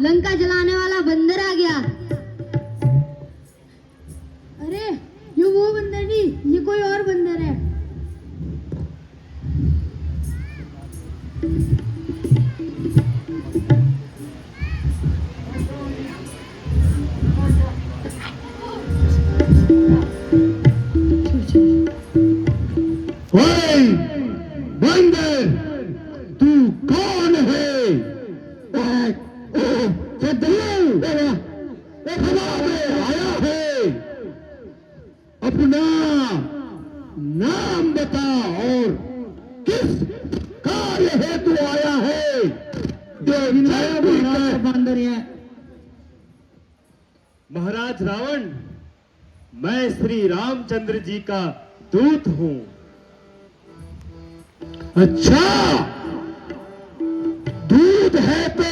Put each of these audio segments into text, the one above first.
लंका जलाने वाला बंदर आ गया। अरे ये वो बंदर नहीं, ये कोई और बंदर है। ओए बंदर, तू कौन है? आया है, अपना नाम बता और किस कार्य हेतु आया है? बंदर है महाराज रावण, मैं श्री रामचंद्र जी का दूत हूं। अच्छा, दूध है तो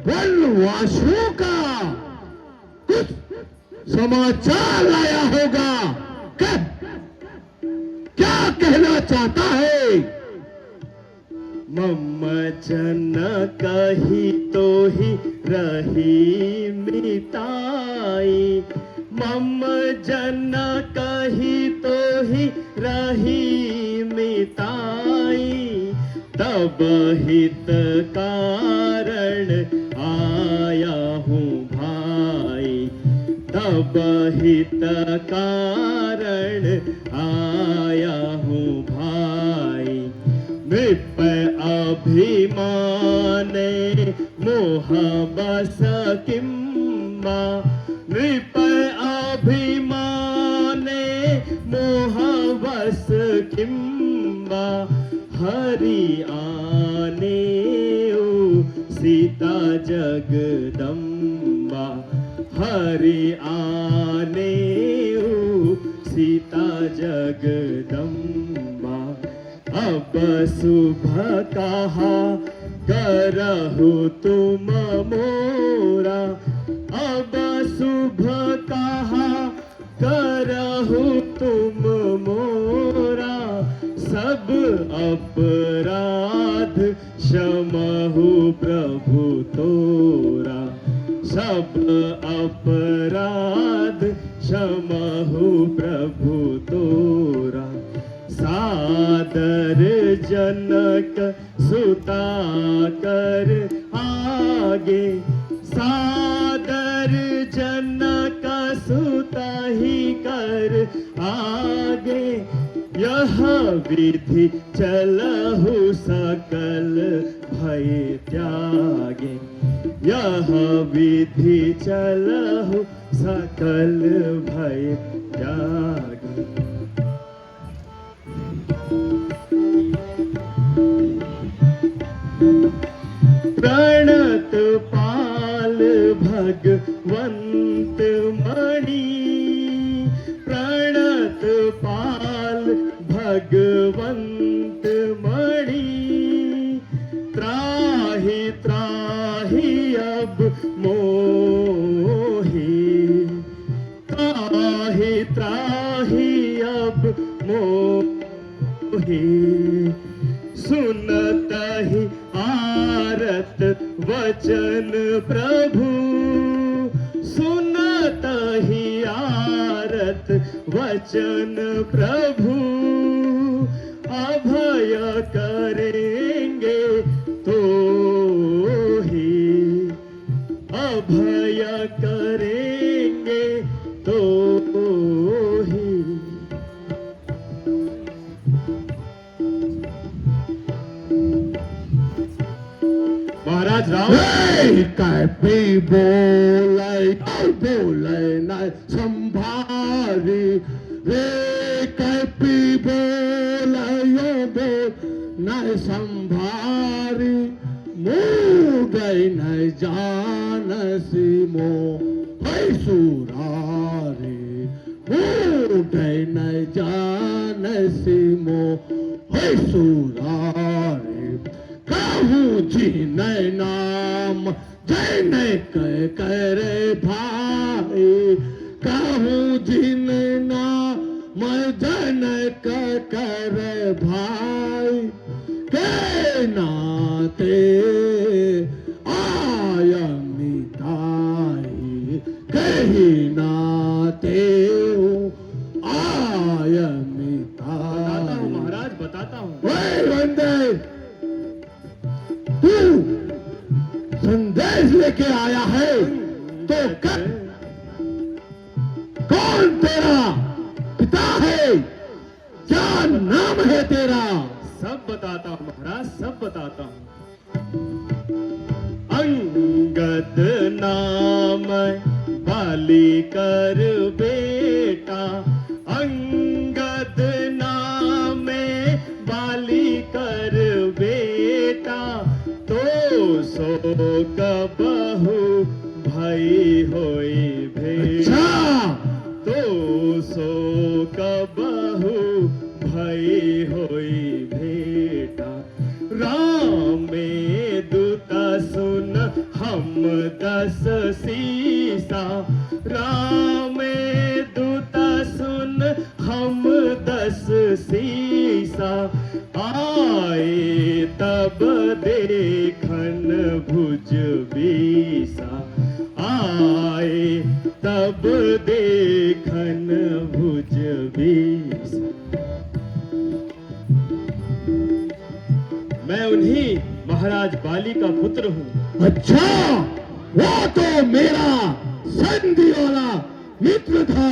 वनवासियों का कुछ समाचार लाया होगा। क्या कहना चाहता है? मम जन कही तो ही रही मिताई, मम जन कही तो ही रही मिताई, तब हित कारण आया हूँ भाई, तब हित कारण आया हूँ भाई। नृप अभिमाने मोह बस किम्मा, नृप अभिमाने मोह बस किम्बा, हरि आने सीता जगदम्बा, हरि आने सीता जगदम्बा। अब शुभ कहा करहु तुम मोरा, अब शुभ कहा करहु तुम मोरा, सब अपराध क्षमहु प्रभु तोरा, सब अपराध क्षमहु प्रभु तोरा। सादर जनक सुता कर आगे, सादर जनक सुता ही कर आगे, यह विधि चलहु सकल भय त्यागे, यह विधि चलहु सकल भय त्यागे। प्रणत पाल भगवंत मणि, प्रणत पाल भगवंत मणि, त्राहि त्राहि अब मोहि, त्राहि त्राहि अब मोहि, सुनत ही आरत वचन प्रभु, सुनत ही आरत वचन प्रभु, अभय करेंगे तो ही, अभय करेंगे तो ही। महाराज रावण, कैपी बोले बोले न संभारी रे, कैपी बोले यो बोल न संभारी, मुँह गई न जानसी मो सुरारी, मुँह गई न जानसी मो सुरारी। कहूँ जी नय नाम जय नय करे भाई, कहूँ जी नय नाम जय नय करे भाई, के नाते ही नाते आय मिता। बताता हूँ महाराज, बताता हूँ। ओए बंदे, तू संदेश लेके आया है तो कौन तेरा पिता है, क्या नाम है तेरा? सब बताता हूँ महाराज, सब बताता हूँ। अंगद नाम बाली कर बेटा, अंगद नाम बाली कर बेटा, तो सो कबहु भई होई भेटा, अच्छा, तो सो कबहु भई होई भेटा। राम में दूता सुन हम 10 सीसा, राम में दूता सुन हम 10 सीसा, आए तब देखन भुज बीसा, आए तब देखन भुज बीसा। मैं उन्हीं महाराज बाली का पुत्र हूँ। अच्छा, वो तो मेरा संधि वाला मित्र था।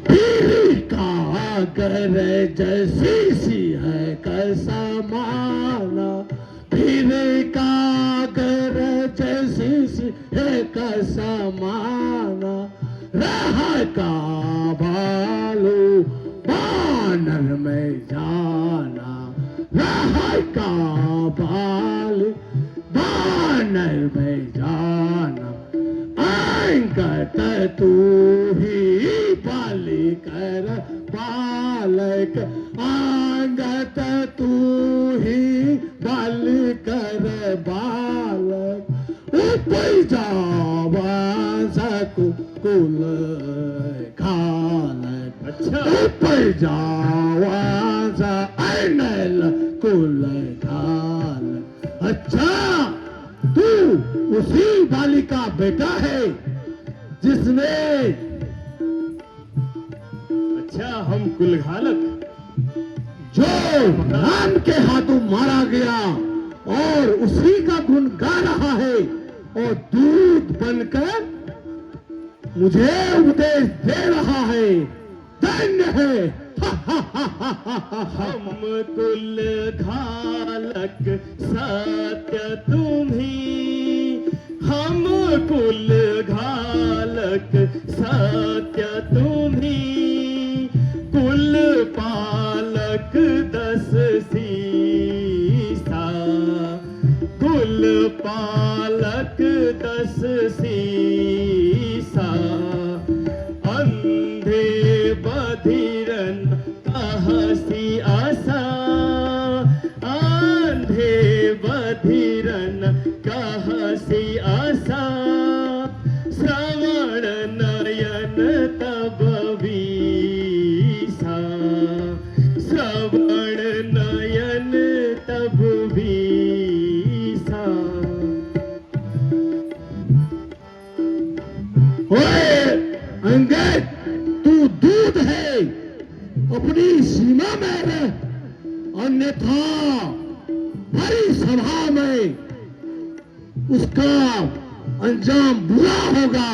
पीरी का अगर जैसी सी है कैसा माना, पीरी का अगर जैसी सी है कैसा माना, रहा का भालू बानर में जाना, रहा का भालू बानर में जाना, अंगत तू ही पाली कर पालक, अंगत तू ही पाली कर बालक, ऊपर जावा कुल खालक, अच्छा, ऊपर जावा अनल कुल खालक। अच्छा, तू उसी बालिका बेटा है जिसने, अच्छा, हम कुलघालक जो राम के हाथों मारा गया और उसी का गुण गा रहा है और दूध बनकर मुझे उपदेश दे रहा है। धन्य है। हम कुलघालक सत्य तुम्ही, हम कुलघालक सत्य तुम्ही, कुल पालक 10 सीसा, कुल पालक 10 सीसा, अंधे बधिरन कहसी आशा, अंधे बधिरन कहसी आशा, श्रवण नयन तब वीसा, श्रवण नयन तब वीसा। ओए अंगद, तू दूध है, अपनी सीमा में रह, अन्यथा बड़ी सभा में उसका अंजाम बुरा होगा।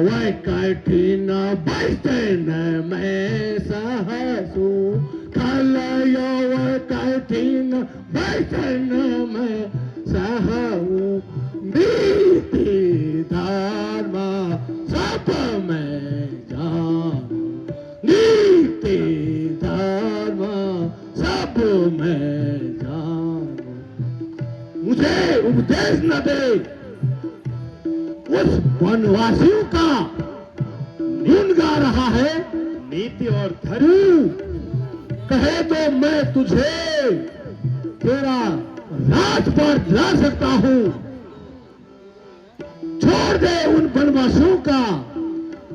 वह कठिन बैठन में सहसू, खल वह कठिन बैठन में सहू, नीति धर्म सब में जानू, नीति धर्म सब में जानू, मुझे उपदेश न दे, उस वनवासियों का गुण गा रहा है। नीति और धर्म कहे तो मैं तुझे तेरा राज पर ला सकता हूं। छोड़ दे उन बनवासियों का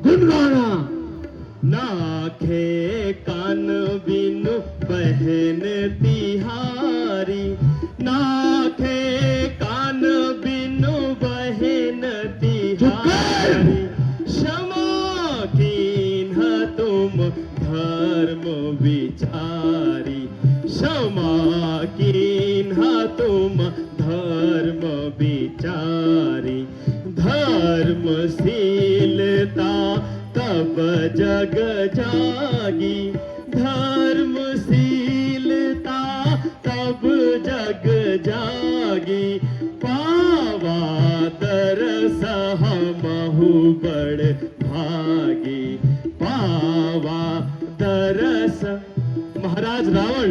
गुण गाना। नाखे कान बिनु बहन तिहारी, नाखे कान बिनु बहन तिहारी, क्षमा कीन्ह तुम धर्म विचारी, क्षमा कीन्ह तुम धर्म विचारी, धर्मशीलता तब जग जागी, धर्मशीलता तब जग जागी, पावा दरस हमहु बड़ भागी, पावा दरस। महाराज रावण,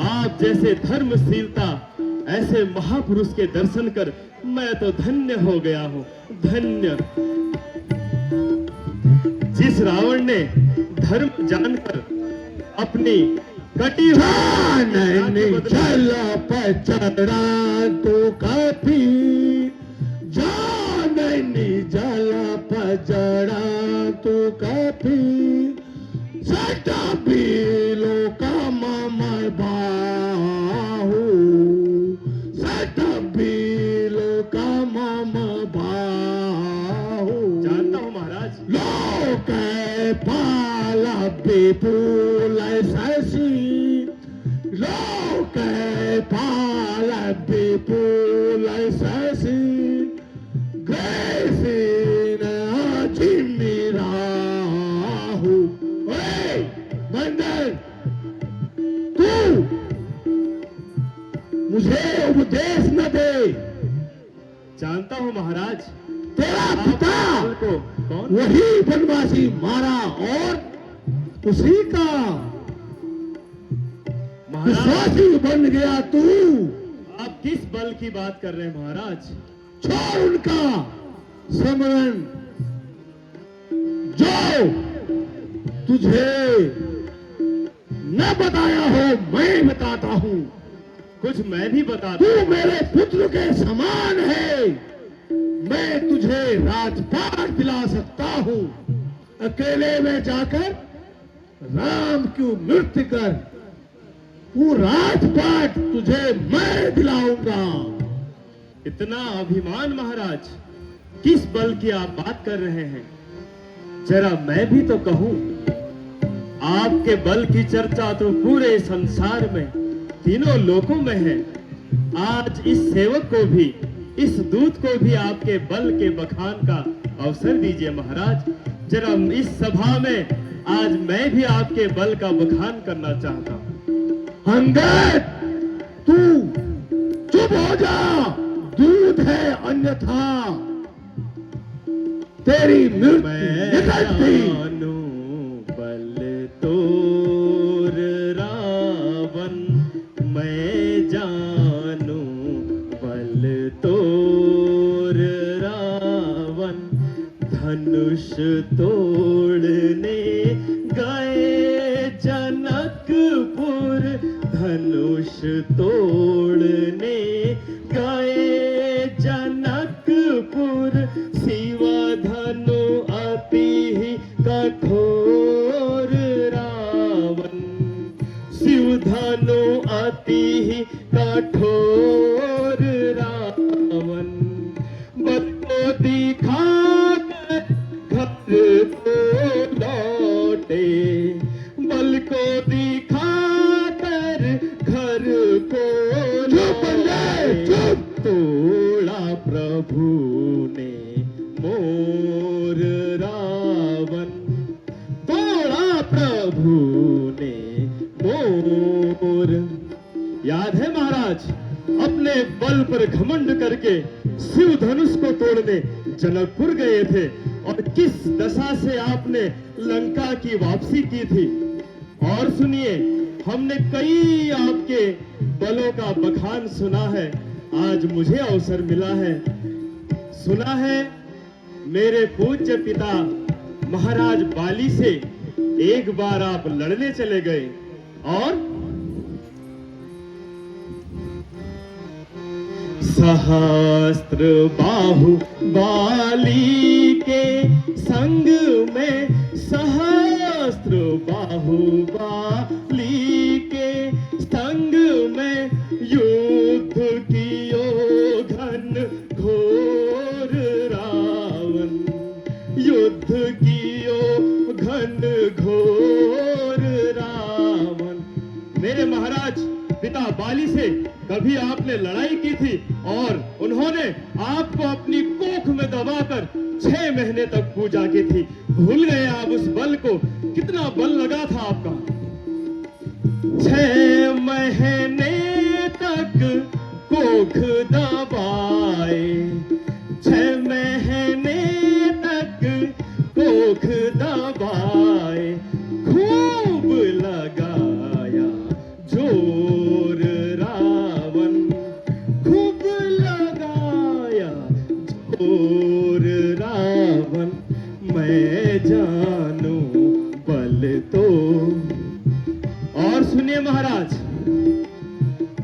आप जैसे धर्मशीलता ऐसे महापुरुष के दर्शन कर मैं तो धन्य हो गया हूँ, धन्य। जिस रावण ने धर्म जानकर अपनी कटी जल पचड़ा तो काफी, जाननी जल पचड़ा तो काफी, सटा पीलो का ममर बाहू, सटा पीलो का ममर बाहू। जानता हूँ महाराज। लोक पाला विपुल शशि, लोक पाला विपुल शशि, ग्रैसीन जिमिराहु। मंदर, तू मुझे उपदेश न दे। जानता हूँ महाराज। तेरा पिता को कौन? वही बनवासी मारा और उसी का महाराज, विश्वासी बन गया तू। आप किस बल की बात कर रहे हैं महाराज? छोड़ उनका स्मरण, जो तुझे न बताया हो मैं बताता हूँ। कुछ मैं भी बता तू दूं। मेरे पुत्र के समान है, मैं तुझे राजपाट दिला सकता हूँ। अकेले में जाकर राम की मृत्यु कर, वो राजपाट तुझे मैं दिलाऊंगा। इतना अभिमान महाराज, किस बल की आप बात कर रहे हैं? जरा मैं भी तो कहूं। आपके बल की चर्चा तो पूरे संसार में, तीनों लोकों में है। आज इस सेवक को भी, इस दूत को भी आपके बल के बखान का अवसर दीजिए महाराज। जरा इस सभा में आज मैं भी आपके बल का बखान करना चाहता हूं। अंगद, तू चुप हो जा, दूत है अन्यथा तेरी मृत्यु निकलती। जानू बल तोर रावण, मैं जानू बल तोर रावण, धनुष तोड़ने गए जनकपुर, धनुष तोड़ने गए जनकपुर, शिव धनु अति कठोर रावण, शिव धनु अति कठोर रावण, बल को दिखा घर को लौटे, बल को दिखा कर घर को चुप। तोड़ा प्रभु ने मोर रावण, तोड़ा प्रभु ने मोर। याद है महाराज, अपने बल पर घमंड करके शिव धनुष को तोड़ने जनकपुर गए थे और किस दशा से आपने लंका की वापसी की थी। और सुनिए, हमने कई आपके बलों का बखान सुना है। आज मुझे अवसर मिला है, सुना है मेरे पूज्य पिता महाराज बाली से एक बार आप लड़ने चले गए और सहस्त्र बाहु बाली के संग में, सहस्त्र बाहु बाली के संग में युद्ध कियो घन घोर रावण, युद्ध कियो घन घोर रावण। मेरे महाराज पिता बाली से कभी आपने लड़ाई की थी और उन्होंने आपको अपनी कोख में दबाकर 6 महीने तक पूजा की थी। भूल गए आप उस बल को? कितना बल लगा था आपका? 6 महीने तक कोख दबाए, 6 महीने तक कोख दबाए, खूब लगाया जोर रावण, खूब लगाया जोर रावण। मैं जानू बल तो। और सुनिए महाराज,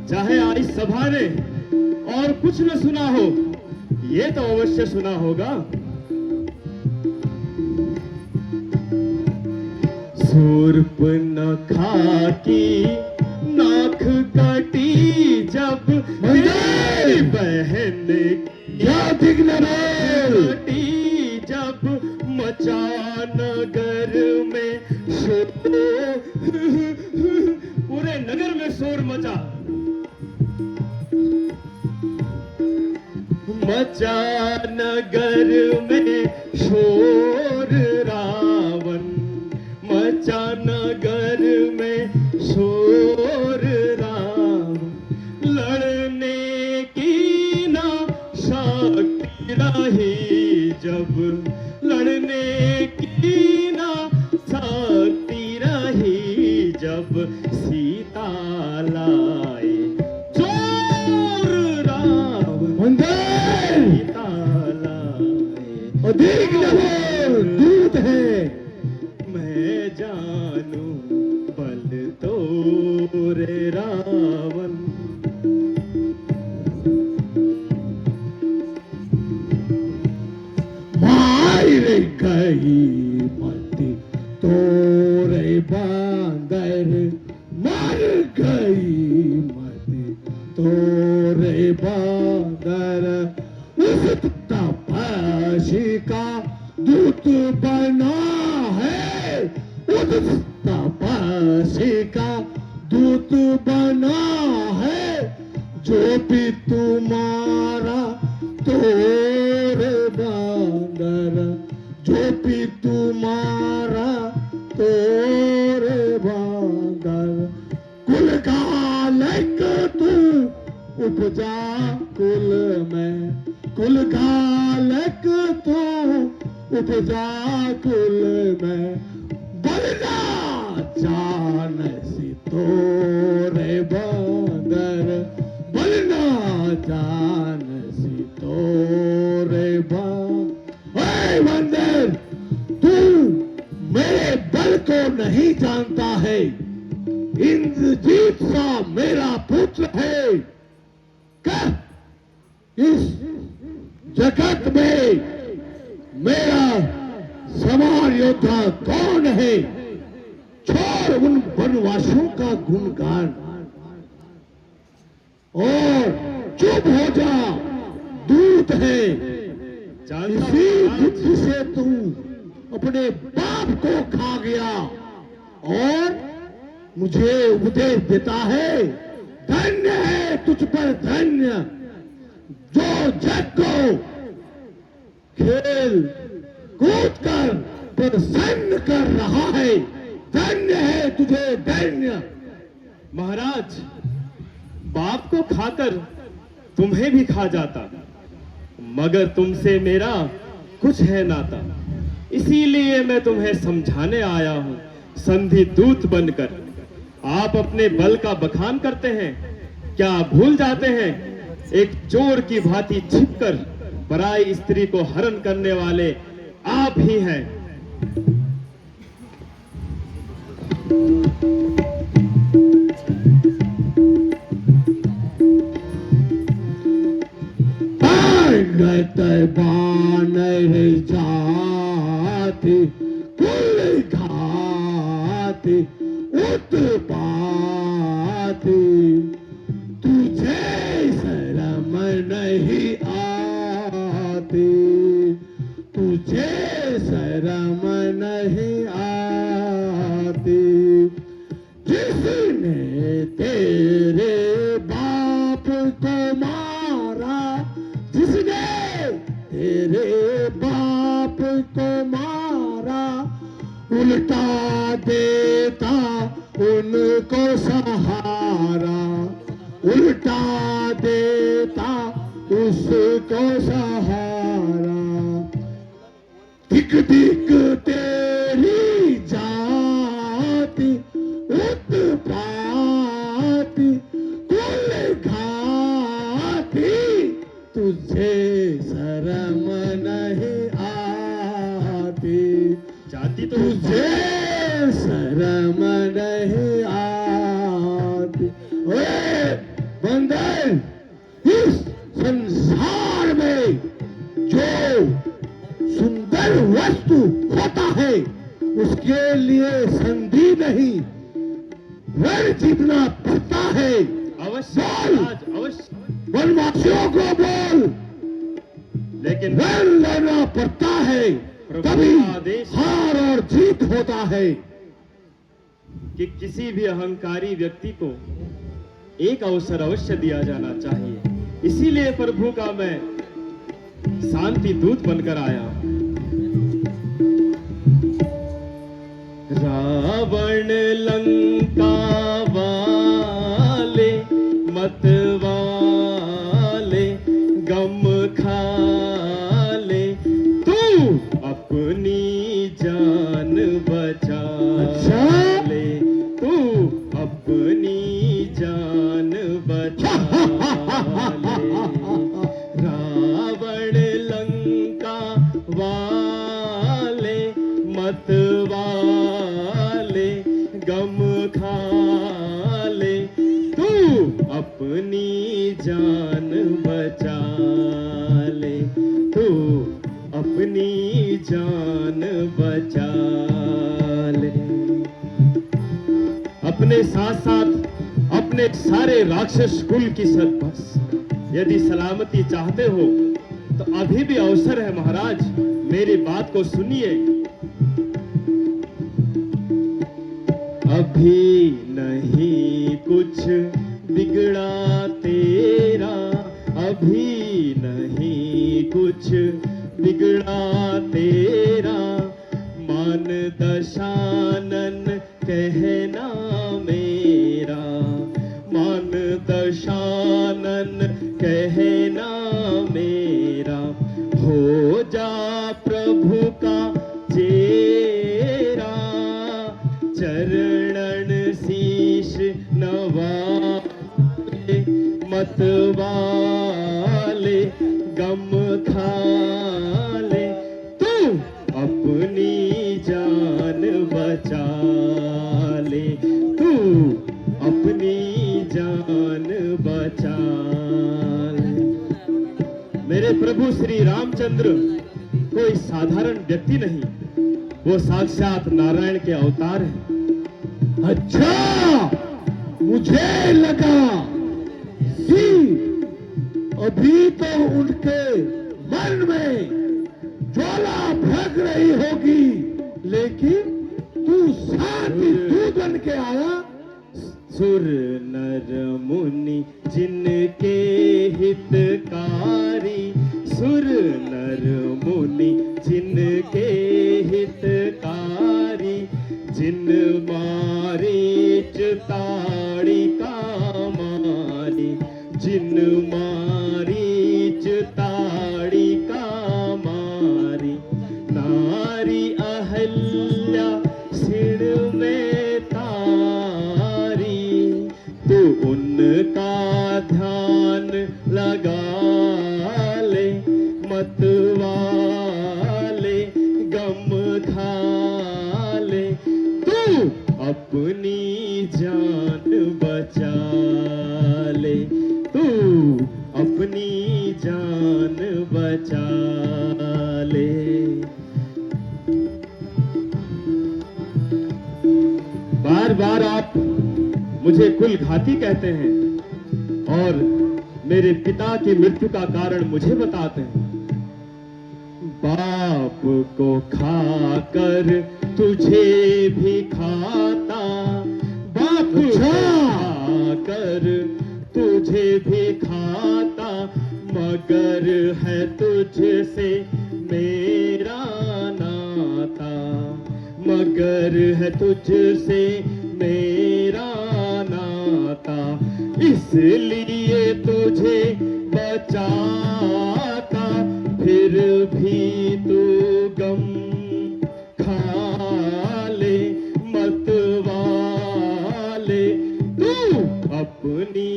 चाहे आज सभा ने और कुछ न सुना हो, ये तो अवश्य सुना होगा। सूर्पनखा की नाक कटी जब मेरी बहन की कटी जब, मचा नगर में शोर, पूरे नगर में शोर मचा, मचा नगर में शोर रावण, मचा नगर में शोर रावण। लड़ने की ना शक्ति रही जब, लड़ने की ना शक्ति रही जब, सीता लाए चोर रावण, सीता लाए अधिक दूत है। मैं जानू बल तोरे रावण। मार गई मति तोरे बांदर, मर गई मति तोरे बांदर। उस तपस्वी का दूत बना है, उस तपस्वी का दूत बना है, जो भी तुम्हारा तोरे बांदर, जो भी तुम्हारा तोरे बांदर। कुल गालक तू उपजा कुल में, कुल गालक तू उपजा कुल में। बलना जान सी तोरे बांदर, बलना जान सी तोरे बंदर। तू मेरे बल को नहीं जानता है, इंद्रजीत सा मेरा पुत्र है। क्या इस जगत में मेरा समान योद्धा कौन है? छोड़ उन वनवासियों का गुणगान और चुप हो जा, दूत है। इसी बुद्धि से तू अपने बाप को खा गया और मुझे उपदेश देता है। धन्य है तुझ पर धन्य, जो जग को खेल कूद कर प्रसन्न कर रहा है। धन्य है तुझे धन्य। महाराज, बाप को खाकर तुम्हें भी खा जाता, मगर तुमसे मेरा कुछ है नाता। इसीलिए मैं तुम्हें समझाने आया हूं, संधि दूत बनकर। आप अपने बल का बखान करते हैं, क्या भूल जाते हैं एक चोर की भांति छिपकर पराई स्त्री को हरण करने वाले आप ही हैं। तैबा नहीं जाती कुल घाती उत्पाती तुझे शर्म नहीं आती तुझे शर्म नहीं आती जिसने तेरे बाप को मारा जिसने तेरे बाप को मारा उल्टा देता उनको सहारा उल्टा देता उसको सहारा दिक दिक तेरी जाति उत्पाती कुल घाती तुझे शर्म नहीं आती जाति तो तुझे शर्म नहीं आती। ओए बंदर, इस संसार में जो सुंदर वस्तु होता है उसके लिए संधि नहीं रण जीतना पड़ता है। अवश्य बोल महाराज, अवश्य। वनवासियों को बोल लेकिन रण लेना पड़ता है प्रभु तभी का आदेश हार और जीत होता है। कि किसी भी अहंकारी व्यक्ति को एक अवसर अवश्य दिया जाना चाहिए। इसीलिए प्रभु का मैं शांति दूत बनकर आया। रावण लंका वाले मत वाले गम खाले तू अपनी जान बचा ले तू अपनी जान बचा ले। रावण लंका वाले मत वाले गम खाले तू अपनी जान बचा ले तू अपनी जान बचा ले। अपने साथ साथ अपने सारे राक्षस कुल की बस यदि सलामती चाहते हो तो अभी भी अवसर है महाराज, मेरी बात को सुनिए। अभी नहीं कुछ बिगड़ा तेरा अभी नहीं कुछ बिगड़ा तेरा मान दशानन कहना मेरा मान दशानन कहना मेरा हो जा प्रभु का चेरा चरणन शीश नवाले मत वाले गम खाले तू अपनी जान बचा ले तू अपनी जान बचा ले। मेरे प्रभु श्री रामचंद्र कोई साधारण व्यक्ति नहीं, वो साक्षात नारायण के अवतार हैं। अच्छा, मुझे लगा कि अभी तो उनके मन में ज्वाला भड़क रही होगी, लेकिन तू शांति दूत बन के आया। सुर नर मुनि जिनके हितकारी सुर नर मुनि जिनके हितकारी जिन मारीच ताड़ी का मारी जिन मारीच ताड़ी का मारी नारी अहल्या सिर में तारी तू उनका ध्यान लगा ले मतवा बार बार आप मुझे कुलघाती कहते हैं और मेरे पिता की मृत्यु का कारण मुझे बताते हैं। बाप को खाकर तुझे भी खाता, बाप को खाकर तुझे भी खाता, मगर है तुझसे मेरा नाता, मगर है तुझसे मेरा नाता, इसलिए तुझे बचाता, फिर भी तू गम खा ले मत वाले, तू अपनी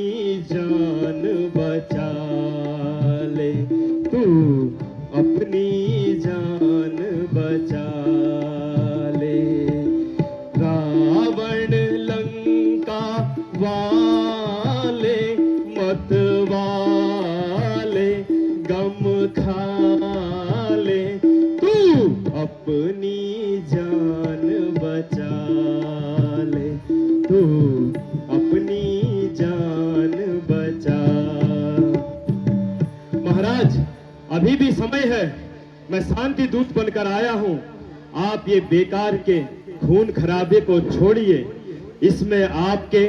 जान बचा ले, तू अपनी जान बचा ले। रावण लंका वाले मत वाले गम खा ले, तू अपनी जान बचा ले, तू अपनी जान बचा। महाराज, अभी भी समय है, मैं शांति दूत बनकर आया हूं। आप ये बेकार के खून खराबे को छोड़िए, इसमें आपके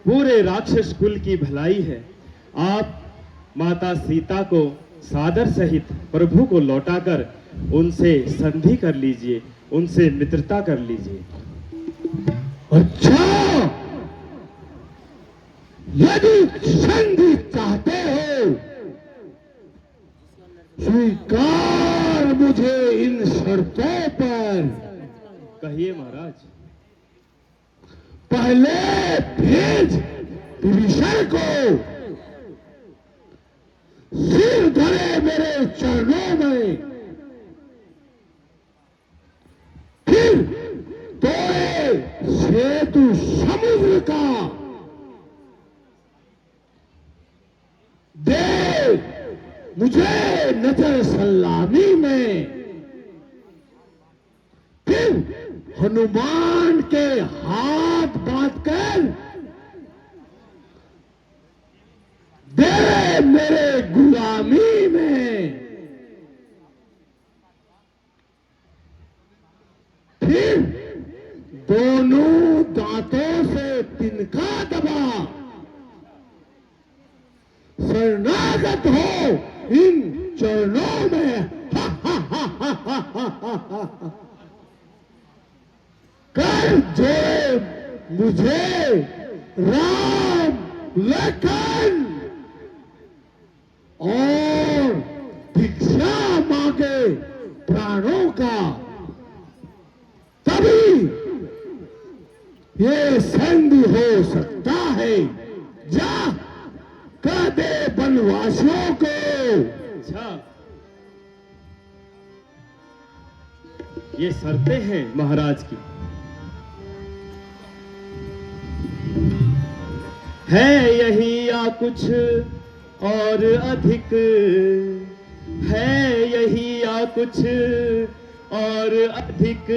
पूरे राक्षस कुल की भलाई है। आप माता सीता को सादर सहित प्रभु को लौटाकर उनसे संधि कर लीजिए, उनसे मित्रता कर लीजिए। अच्छा, यदि संधि चाहते हो, स्वीकार मुझे इन शर्तों पर। कहिए महाराज। पहले भेज विभीषण को, सिर धरे मेरे चरणों में, फिर तोड़े सेतु समुद्र का, दे मुझे नजर सलामी में, फिर हनुमान के हाथ बांधकर दे मेरे गुलामी में, फिर दोनों दांतों से तिनका दबा, शरणागत हो इन चरणों में, कर जोड़े मुझे राम लखन, और भिक्षा मांगे प्राणों का, तभी ये संधि हो सकता है। जा कह दे वनवासियों को। अच्छा, ये शर्तें हैं महाराज की। है यही या कुछ और अधिक, है यही या कुछ और अधिक,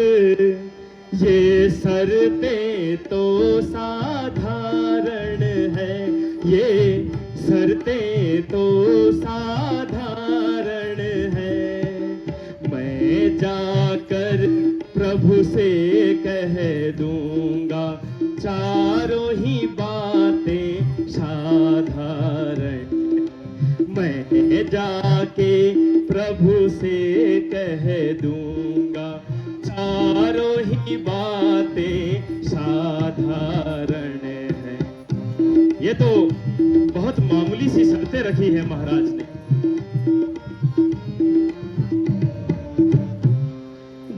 ये शर्तें तो साधारण है, ये शर्तें तो साधारण है। मैं जाकर प्रभु से कह दूंगा, चारों ही बातें साधारण। मैं जाके प्रभु से कह दूंगा, चारों ही बातें साधारण है। ये तो बहुत मामूली सी शर्तें रखी है महाराज ने।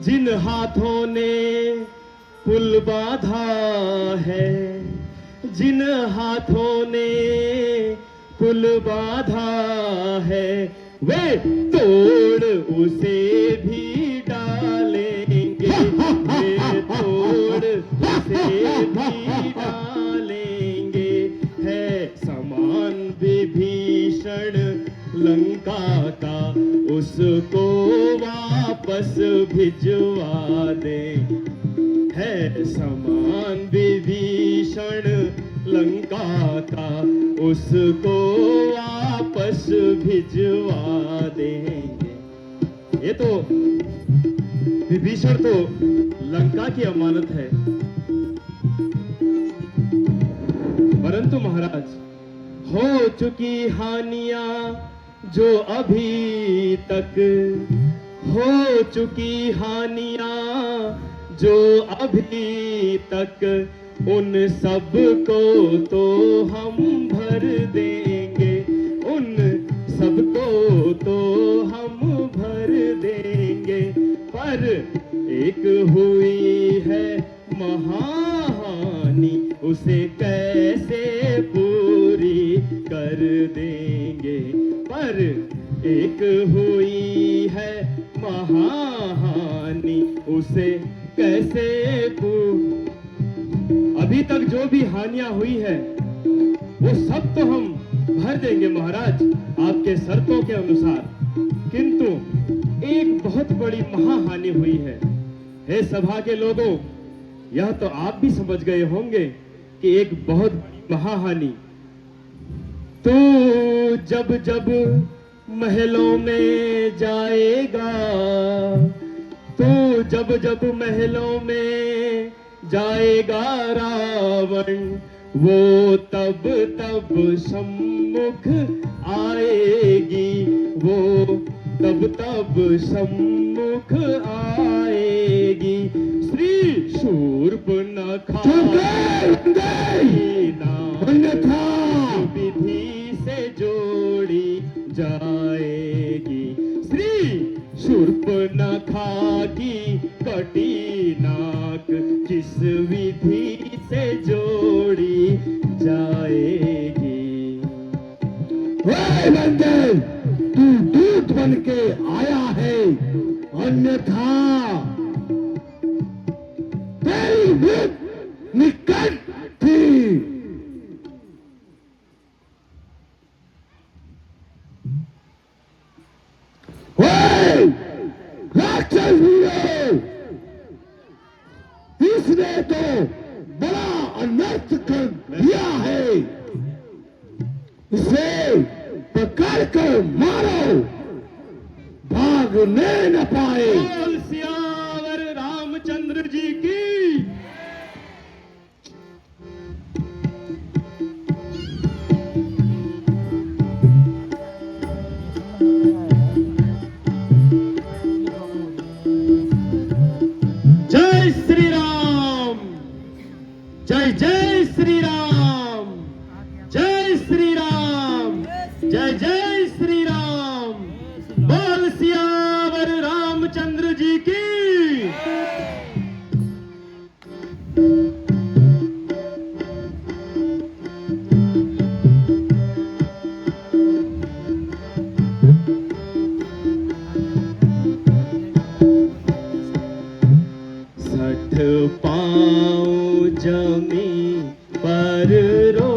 जिन हाथों ने पुल बांधा है, जिन हाथों ने पुल बांधा है, वे तोड़ उसे भी डालेंगे, वे तोड़ उसे भी डालेंगे। है समान विभीषण लंका का, उसको उसको वापस भिजवा दे। है समान विभीषण लंका का, उसको वापस भिजवा देंगे। ये तो विभीषण तो लंका की अमानत है, परंतु महाराज हो चुकी हानियां जो अभी तक, हो चुकी हानियां जो अभी तक, उन सब को तो हम भर देंगे, उन सब को तो हम भर देंगे। पर एक हुई है महाहानि, उसे कैसे पूरी कर देंगे। पर एक हुई है महाहानि, उसे कैसे अभी तक जो भी हानियां हुई है वो सब तो हम भर देंगे महाराज आपके शर्तों के अनुसार, किंतु एक बहुत बड़ी महाहानि हुई है। हे सभा के लोगों, यह तो आप भी समझ गए होंगे कि एक बहुत बड़ी महाहानि। तो जब जब महलों में जाएगा, तो जब जब महलों में जाएगा रावण, वो तब तब सम्मुख आएगी, वो तब तब सम्मुख आएगी। श्री शूर्पणखा विधि से जोड़ी जाएगी। श्री शूर्पणखा की कटी नाक किस विधि से जोड़ी जाएगी। हे नंदन, तू दूत बन के आया है, अन्यथा तेरी मृत्यु निकट थी। राक्षस वीरों, इसने तो बड़ा अनर्थ कर दिया है, इसे पकड़ कर मारो, भागने न पाए। बोल सियावर रामचंद्र जी की। जय श्री राम, जय जय श्री राम, जय श्री राम, जय जय श्री राम। बोल सियावर रामचंद्र जी की। सठ पाँव जमी पर रो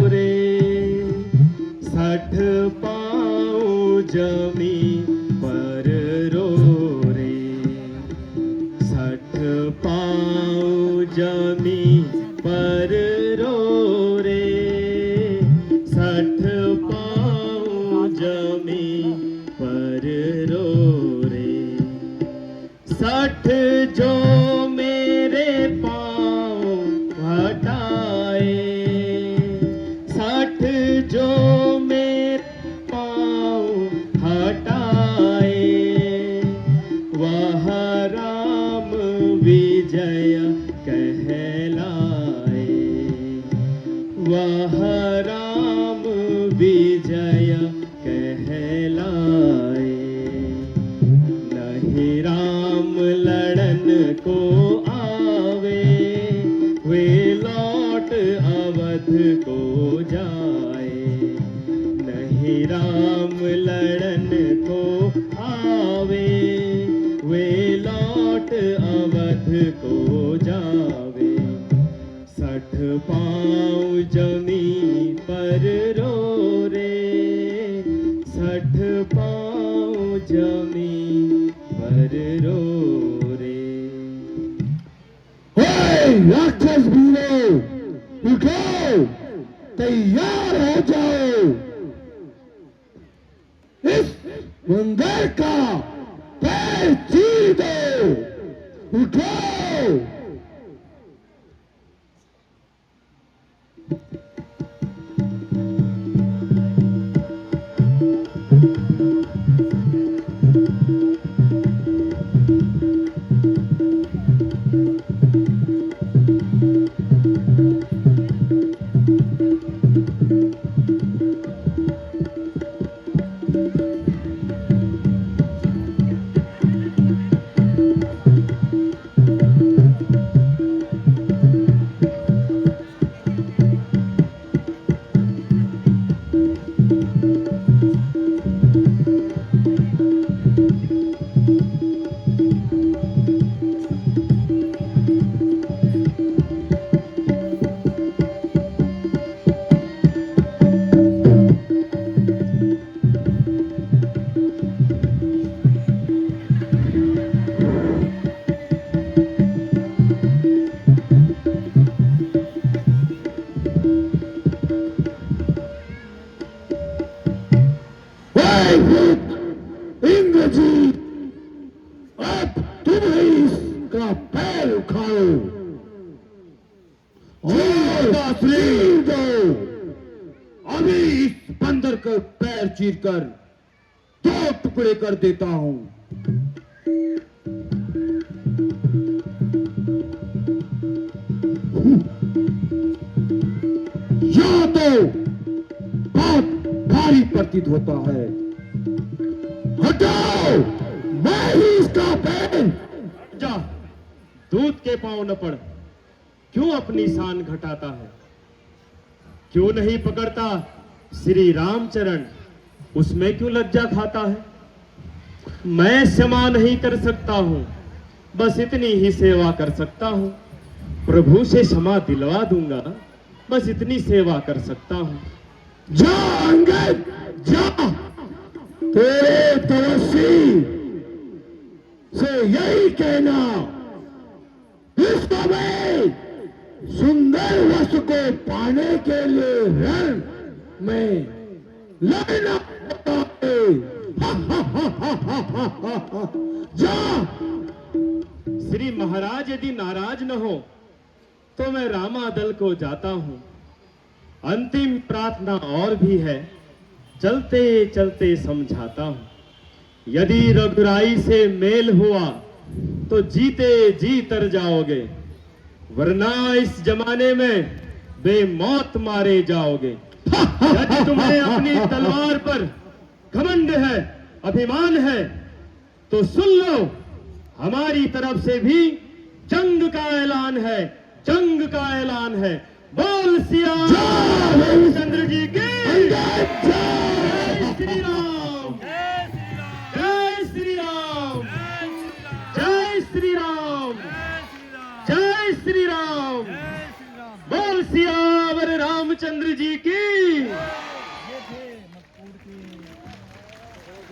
रे, सठ पाँव जमी पर रो रे, सठ पाँव जमी पर रो रे, सठ पाँव जमी पर रो रे। सठ जो मेरे पाँव हटाए, सठ जो मेरे पाँव हटाए, वह राम विजय कहलाए, वह राम विजय कहलाए। नहीं राम लड़न को आवे, वे लौट अवध को जाए। नहीं राम लड़न को आवे, वे लौट अवध को जावे। सठ पाँव जमी पर रो रे, सठ पाँव जमी पर रो रे। राक्षस वीरों, उठो, तैयार हो जाओ, इस बंदर का पैर चीर दो, उठो। इंद्रजीत, अब तुम ही इसका पैर उखाड़ो और चीर दो। अभी इस बंदर के पैर चीरकर 2 टुकड़े कर देता हूं। यह तो बहुत भारी प्रतीत होता है। हटाओ, मैं ही इसका पैर। जा, दूध के पांव न पड़, क्यों अपनी शान घटाता है? क्यों नहीं पकड़ता श्री रामचरण, उसमें क्यों लज्जा खाता है? मैं क्षमा नहीं कर सकता हूं, बस इतनी ही सेवा कर सकता हूं। प्रभु से क्षमा दिलवा दूंगा, बस इतनी सेवा कर सकता हूं। जा अंगद, जा, तेरे तपस्वी से यही कहना, इस समय सुंदर वस्तु को पाने के लिए रण में लड़ना होता है। जा। श्री महाराज यदि नाराज न हो तो मैं रामादल को जाता हूं। अंतिम प्रार्थना और भी है, चलते चलते समझाता हूं। यदि रघुराई से मेल हुआ तो जीते जी तर जाओगे, वरना इस जमाने में बेमौत मारे जाओगे। यदि तुम्हें अपनी तलवार पर घमंड है, अभिमान है, तो सुन लो, हमारी तरफ से भी जंग का ऐलान है, जंग का ऐलान है। बोल सिया रामचंद्र जी की जय श्री राम, जय श्री राम, जय श्री राम, जय श्री राम। बोल सियावर रामचंद्र जी की।